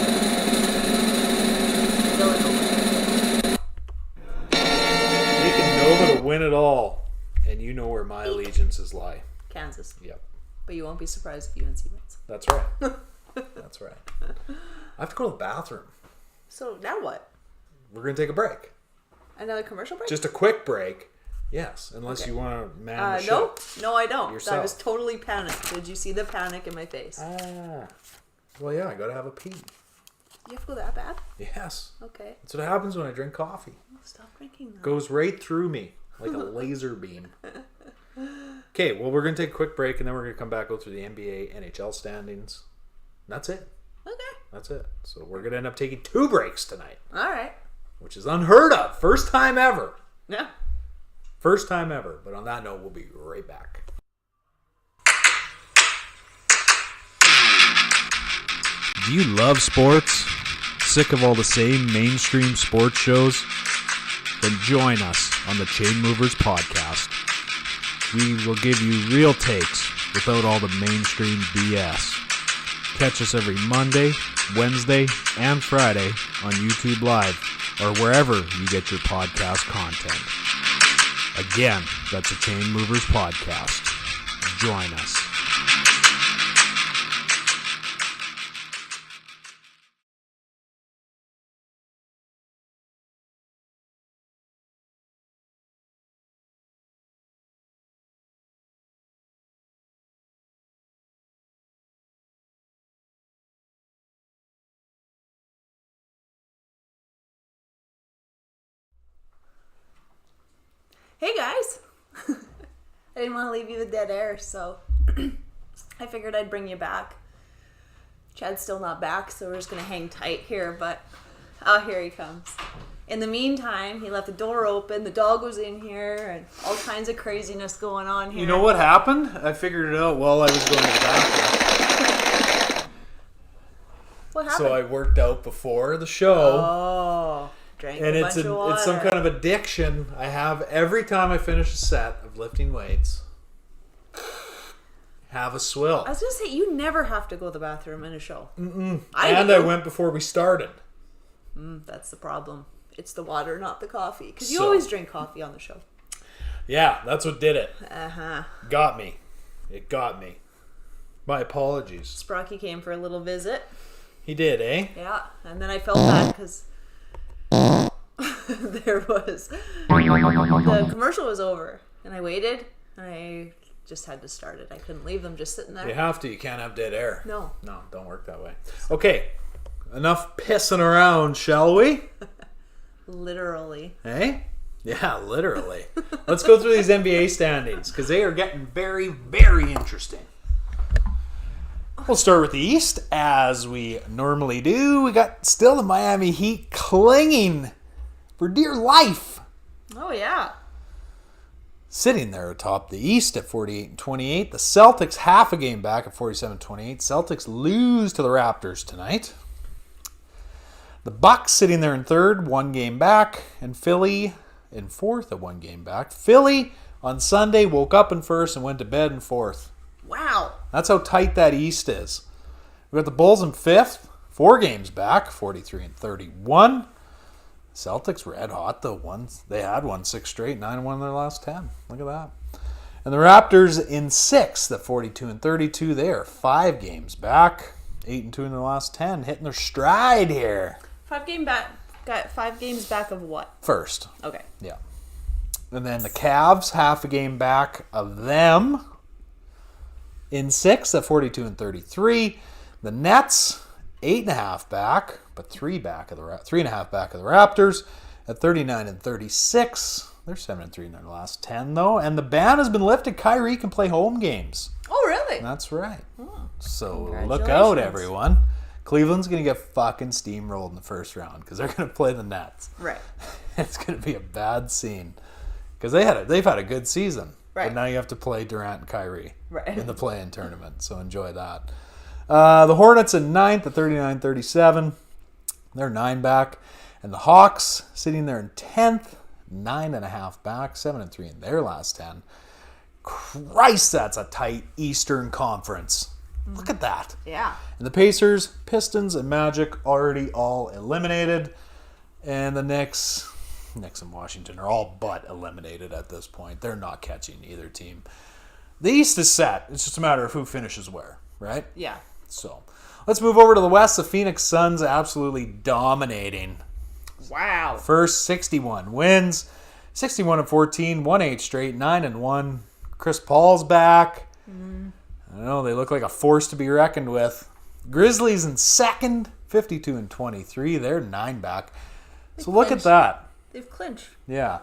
Villanova. Taking Nova to win it all. And you know where my allegiances lie. Kansas. Yep. But you won't be surprised if UNC wins. That's right. That's right. I have to go to the bathroom. So now what? We're going to take a break. Another commercial break? Just a quick break. Yes, unless Okay. you want to man the no. ship. No, I don't. Yourself. I was totally panicked. Did you see the panic in my face? Ah. Well, yeah, I got to have a pee. You have to go that bad? Yes. Okay. That's what happens when I drink coffee. Stop drinking that. Goes right through me like a laser beam. Okay, well, we're going to take a quick break, and then we're going to come back, go through the NBA, NHL standings. That's it. Okay. That's it. So we're going to end up taking 2 breaks tonight, All right. which is unheard of. First time ever. Yeah. First time ever. But on that note, we'll be right back. Do you love sports? Sick of all the same mainstream sports shows? Then join us on the Chainmovers podcast. We will give you real takes without all the mainstream BS. Catch us every Monday, Wednesday, and Friday on YouTube Live or wherever you get your podcast content. Again, that's a Chainmovers podcast. Join us. Hey guys. I didn't want to leave you with dead air, so I figured I'd bring you back. Chad's still not back, so we're just going to hang tight here, but here he comes. In the meantime, he left the door open, the dog was in here, and all kinds of craziness going on here. You know what happened? I figured it out while I was going to the bathroom. What happened? So I worked out before the show. Oh, drank And a it's bunch of water. it's some kind of addiction I have every time I finish a set of lifting weights. Have a swill. I was going to say, you never have to go to the bathroom in a show. I went before we started. That's the problem. It's the water, not the coffee. Because you So- always drink coffee on the show. Yeah, that's what did it. Uh-huh. Got me. It got me. My apologies. Sprocky came for a little visit. He did, eh? Yeah, and then I felt bad because there was the commercial was over, and I waited, and I just had to start it. I couldn't leave them just sitting there. You have to. You can't have dead air. No. No, don't work that way. Okay, enough pissing around, shall we? Literally. Hey? Yeah, literally. Let's go through these NBA standings because they are getting very, very interesting. We'll start with the East, as we normally do. We got still the Miami Heat clinging for dear life. Oh yeah. Sitting there atop the East at 48-28. The Celtics half a game back at 47-28. Celtics lose to the Raptors tonight. The Bucks sitting there in third, 1 game back, and Philly in fourth at 1 game back. Philly on Sunday woke up in first and went to bed in fourth. Wow. That's how tight that East is. We got the Bulls in fifth, 4 games back, 43 and 31. Celtics red hot though. They had won 6 straight, 9-1 in their last 10. Look at that. And the Raptors in sixth at 42 and 32. They are 5 games back, 8-2 in their last 10, hitting their stride here. 5 games back of what? First. Okay. Yeah. And then the Cavs, half a game back of them in sixth at 42 and 33. The Nets, 8.5 back, but 3.5 back of the Raptors at 39 and 36. They're 7-3 in their last 10, though. And the ban has been lifted. Kyrie can play home games. Oh, really? That's right. Oh, so look out, congratulations. everyone. Cleveland's going to get fucking steamrolled in the first round because they're going to play the Nets. Right. It's going to be a bad scene because they've had a good season. Right. But now you have to play Durant and Kyrie in the play-in tournament. So enjoy that. The Hornets in ninth at 39-37. They're 9 back. And the Hawks sitting there in 10th, 9.5 back, 7-3 in their last 10. Christ, that's a tight Eastern Conference. Look at that. Yeah. And the Pacers, Pistons, and Magic already all eliminated. And the Knicks and Washington are all but eliminated at this point. They're not catching either team. The East is set. It's just a matter of who finishes where, right? Yeah. So let's move over to the West. The Phoenix Suns absolutely dominating. Wow. First 61 wins, 61-14, 1-8 straight, 9-1. Chris Paul's back. I don't know, they look like a force to be reckoned with. Grizzlies in second, 52-23. They're 9 back. So look at that. They've clinched. Yeah.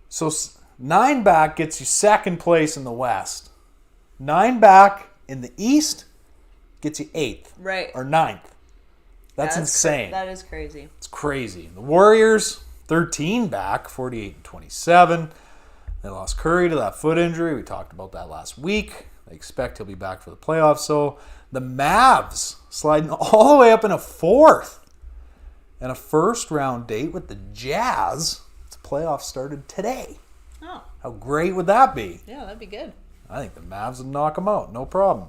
So 9 back gets you second place in the West. 9 back in the East gets you 8th. Right. Or 9th. That's insane. That is crazy. It's crazy. The Warriors, 13 back, 48-27. They lost Curry to that foot injury. We talked about that last week. They expect he'll be back for the playoffs. So the Mavs sliding all the way up in a 4th. And a first-round date with the Jazz. The playoffs started today. Oh. How great would that be? Yeah, that'd be good. I think the Mavs would knock them out. No problem.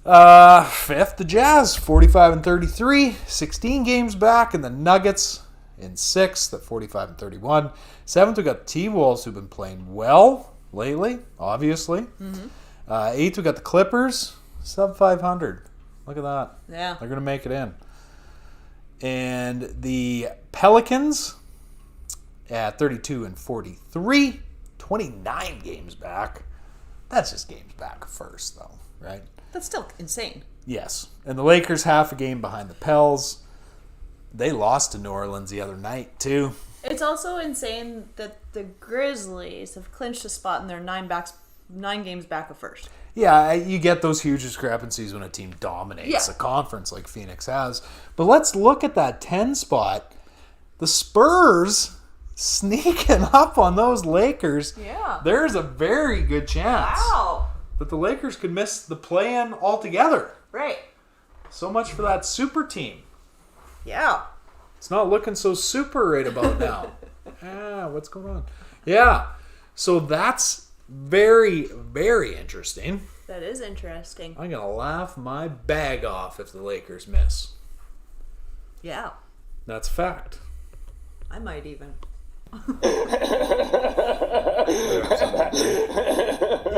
5th, the Jazz, 45-33, 16 games back, and the Nuggets in 6th at 45-31. 7th, we got the T-Wolves, who've been playing well lately, obviously. 8th, we got the Clippers, sub 500. Look at that. Yeah. They're going to make it in. And the Pelicans at 32-43, 29 games back. That's just games back first, though, right? That's still insane. Yes. And the Lakers half a game behind the Pels. They lost to New Orleans the other night, too. It's also insane that the Grizzlies have clinched a spot and they're 9 games back of first. Yeah, you get those huge discrepancies when a team dominates a conference like Phoenix has. But let's look at that 10 spot. The Spurs sneaking up on those Lakers. Yeah. There's a very good chance that the Lakers could miss the play-in altogether. Right. So much for that super team. Yeah. It's not looking so super right about now. What's going on? Yeah. So that's very, very interesting. That is interesting. I'm going to laugh my bag off if the Lakers miss. Yeah. That's fact. I might even.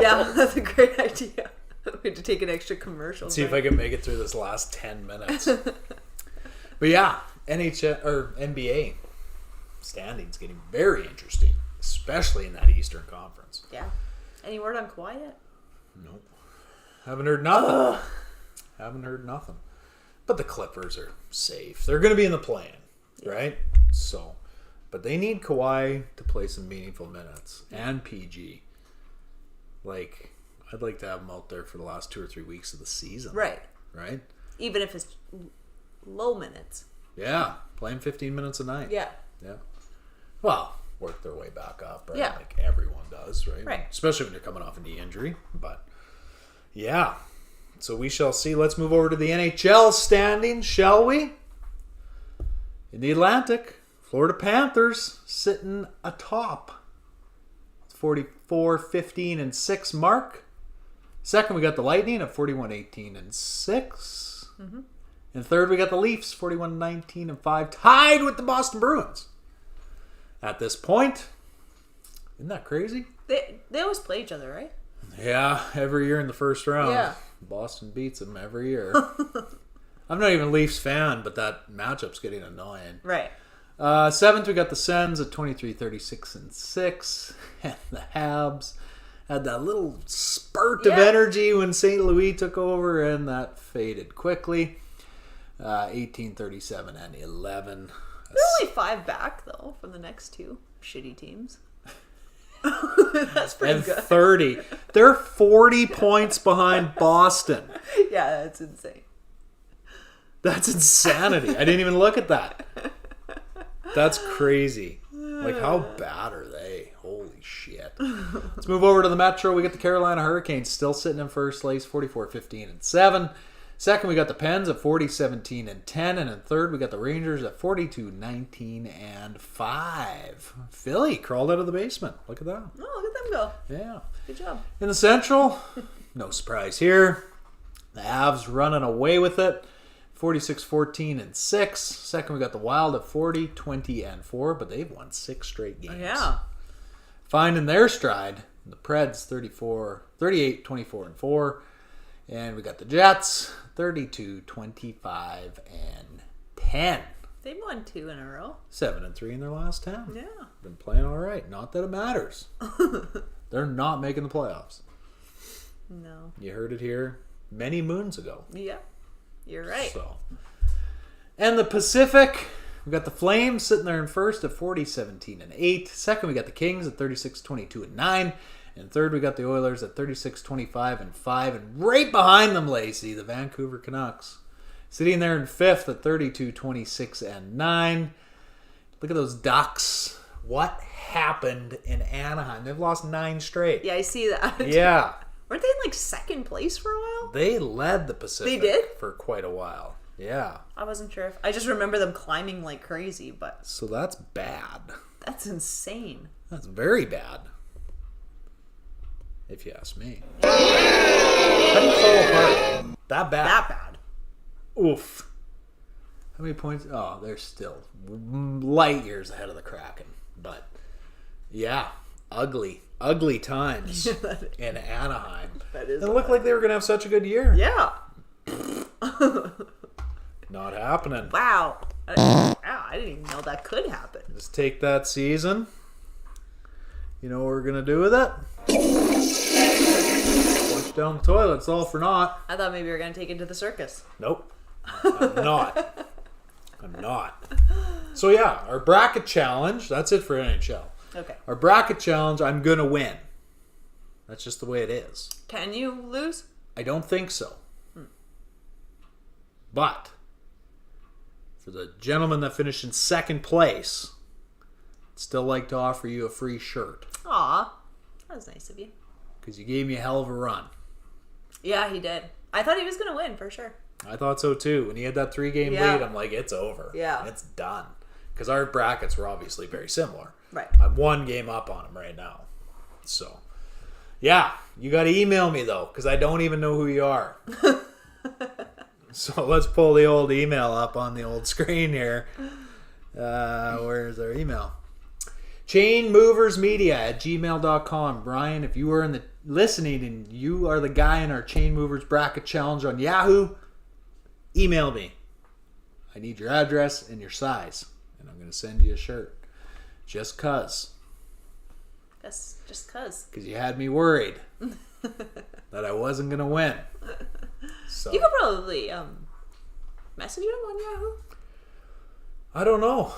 Yeah, that's a great idea. We had to take an extra commercial. Let's see if I can make it through this last 10 minutes. But yeah, NHL or NBA standings getting very interesting, especially in that Eastern Conference. Yeah. Any word on Kawhi yet? Nope. Haven't heard nothing. Haven't heard nothing. But the Clippers are safe. They're going to be in the play-in, right? So, but they need Kawhi to play some meaningful minutes and PG. Like, I'd like to have him out there for the last 2 or 3 weeks of the season. Right. Right? Even if it's low minutes. Yeah. Playing 15 minutes a night. Yeah. Yeah. Well, work their way back up, right? Yeah. Like everyone does, right? Right. Especially when you're coming off a knee injury. But, yeah. So we shall see. Let's move over to the NHL standings, shall we? In the Atlantic, Florida Panthers sitting atop 44-15-6 mark. Second, we got the Lightning at 41-18-6. Mm-hmm. And third, we got the Leafs 41-19-5, tied with the Boston Bruins. At this point, isn't that crazy? They always play each other, right? Yeah, every year in the first round. Yeah. Boston beats them every year. I'm not even a Leafs fan, but that matchup's getting annoying. Right. Seventh, we got the Sens at 23-36-6. And the Habs had that little spurt of energy when St. Louis took over, and that faded quickly. 18-37-11. They're only 5 back, though, from the next 2 shitty teams. That's pretty And good. 30. They're 40 points behind Boston. Yeah, that's insane. That's insanity. I didn't even look at that. That's crazy. Like, how bad are they? Holy shit. Let's move over to the Metro. We got the Carolina Hurricanes still sitting in first place, 44-15-7. Second, we got the Pens at 40-17-10. And in third, we got the Rangers at 42-19-5. Philly crawled out of the basement. Look at that. Oh, look at them go. Yeah. Good job. In the Central, no surprise here. The Avs running away with it. 46-14-6. Second, we got the Wild at 40-20-4, but they've won 6 straight games. Yeah. Finding their stride, the Preds 38-24-4. And we got the Jets 32-25-10. They've won 2 in a row. 7-3 in their last 10. Yeah. Been playing all right. Not that it matters. They're not making the playoffs. No. You heard it here many moons ago. Yeah. You're right. So, and the Pacific, we got the Flames sitting there in first at 40-17-8. Second, we got the Kings at 36-22-9. And third, we got the Oilers at 36-25-5. And right behind them, Lacey, the Vancouver Canucks, sitting there in fifth at 32-26-9. Look at those Ducks. What happened in Anaheim? They've lost 9 straight. Yeah, I see that. Yeah. Weren't they in like second place for a while? They led the Pacific They did? for quite a while. Yeah. I wasn't sure if... I just remember them climbing like crazy, but... So that's bad. That's insane. That's very bad. If you ask me. How do you fall apart? That bad? That bad. Oof. How many points? Oh, they're still light years ahead of the Kraken. But, yeah. Ugly times in Anaheim. That is It looked like they were going to have such a good year. Yeah. Not happening. Wow. I didn't even know that could happen. Just take that season. You know what we're going to do with it? Flush down the toilet. It's all for naught. I thought maybe we were going to take it to the circus. Nope. I'm not. So yeah, our bracket challenge, that's it for NHL. Okay. Our bracket challenge, I'm going to win. That's just the way it is. Can you lose? I don't think so. But for the gentleman that finished in second place, I'd still like to offer you a free shirt. Aw. That was nice of you. Because you gave me a hell of a run. Yeah, he did. I thought he was going to win for sure. I thought so too. When he had that 3-game Yeah. lead, I'm like, it's over. Yeah. It's done. Because our brackets were obviously very similar. Right. I'm 1 game up on him right now. So, yeah. You got to email me, though, because I don't even know who you are. So, let's pull the old email up on the old screen here. Where's our email? Chainmoversmedia@gmail.com. Brian, if you are listening and you are the guy in our Chain Movers Bracket Challenge on Yahoo, email me. I need your address and your size, and I'm going to send you a shirt. Just cuz. That's just cuz. Because you had me worried that I wasn't going to win. So You could probably message him on Yahoo. I don't know.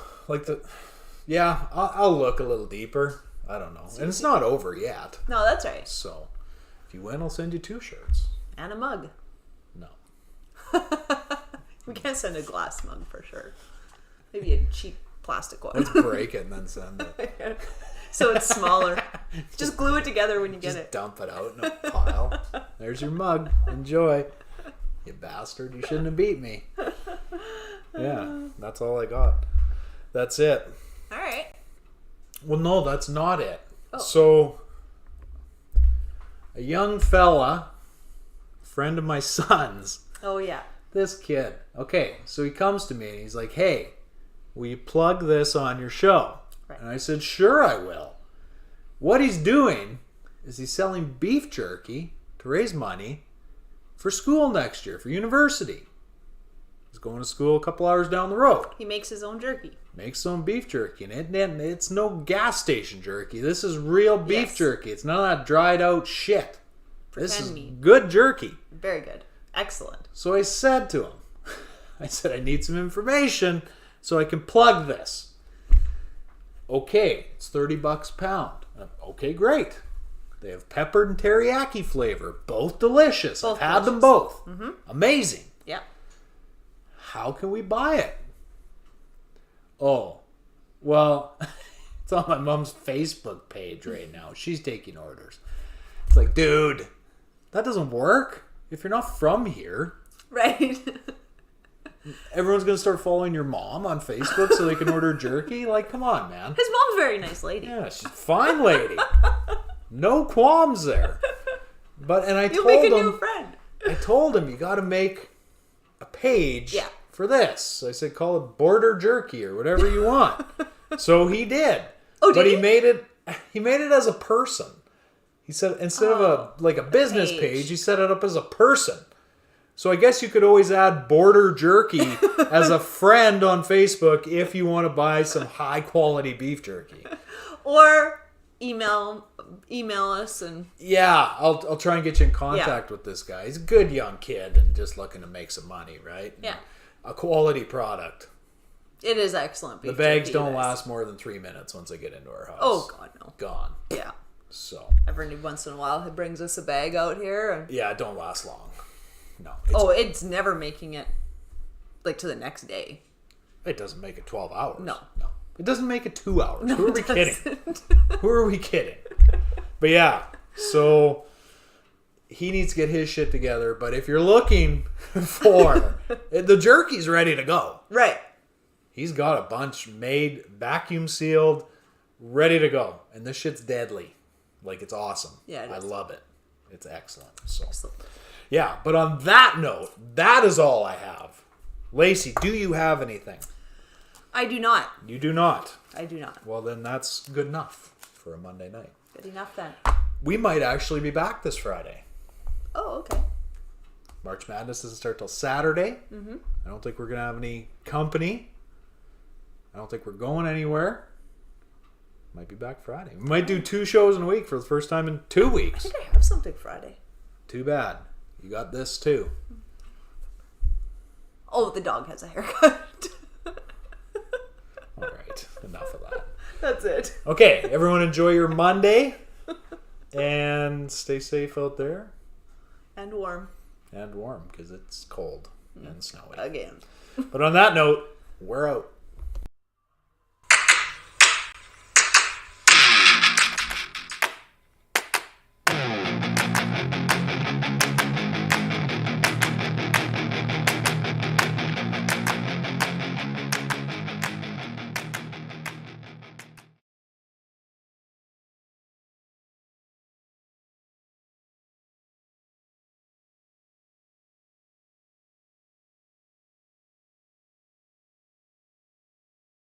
Yeah, I'll look a little deeper. I don't know. And it's not over yet. No, that's right. So if you win, I'll send you 2 shirts. And a mug. No. We can't send a glass mug for sure. Maybe a cheap plastic one. Let's break it and then send it. So it's smaller. Just glue it together when you get Just it. dump it out in a pile. There's your mug. Enjoy. You bastard. You shouldn't have beat me. Yeah, that's all I got. That's it. All right. Well, no, that's not it. Oh. So, a young fella, friend of my son's, Oh, yeah. this kid. Okay, so he comes to me and he's like, hey, will you plug this on your show? Right. And I said, sure I will. What he's doing is he's selling beef jerky to raise money for school next year, for university. He's going to school a couple hours down the road. He makes his own jerky. Makes some beef jerky. And it's no gas station jerky. This is real beef Yes. jerky. It's none of that dried out shit. This is Pretend meat. good jerky. Very good. Excellent. So I said to him, I said, I need some information so I can plug this. Okay, it's $30 a pound. Okay, great. They have peppered and teriyaki flavor. Both delicious. Both I've had them delicious. both. Amazing. Yeah. How can we buy it? Oh, well, it's on my mom's Facebook page right now. She's taking orders. It's like, dude, that doesn't work. If you're not from here, Right. everyone's going to start following your mom on Facebook so they can order jerky? Like, come on, man. His mom's a very nice lady. Yeah, she's a fine lady. No qualms there. And I You'll told make a him, new friend. I told him, you got to make a page Yeah. for this. I said, call it Border Jerky or whatever you want. So he did. Oh, but did he he? made it as a person. He said instead of a business page, he set it up as a person. So I guess you could always add Border Jerky as a friend on Facebook if you want to buy some high quality beef jerky. Or email us and Yeah, I'll try and get you in contact with this guy. He's a good young kid and just looking to make some money, right? yeah. A quality product. It is excellent. The beef bags jerky, don't you guys. last more than 3 minutes once they get into our house. Oh god, no. Gone. Yeah. So, Every once in a while, he brings us a bag out here. And, yeah, it don't last long. No. it's never making it like to the next day. It doesn't make it 12 hours. No. It doesn't make it 2 hours. Who are we kidding? Who are we kidding? But yeah, so he needs to get his shit together. But if you're looking for the jerky's ready to go. Right. He's got a bunch made, vacuum sealed, ready to go. And this shit's deadly. Like, it's awesome. Yeah, it I is. love it. It's excellent. So, Excellent. yeah. But on that note, that is all I have. Lacey, do you have anything? I do not. You do not. I do not. Well, then that's good enough for a Monday night. Good enough then. We might actually be back this Friday. Oh, okay. March Madness doesn't start till Saturday. Mm-hmm. I don't think we're going to have any company. I don't think we're going anywhere. Might be back Friday. We might do 2 shows in a week for the first time in 2 I weeks. think I have something Friday. Too bad. You got this too. Oh, the dog has a haircut. All right. Enough of that. That's it. Okay. Everyone enjoy your Monday. And stay safe out there. And warm. And warm because it's cold and snowy. Again. But on that note, we're out.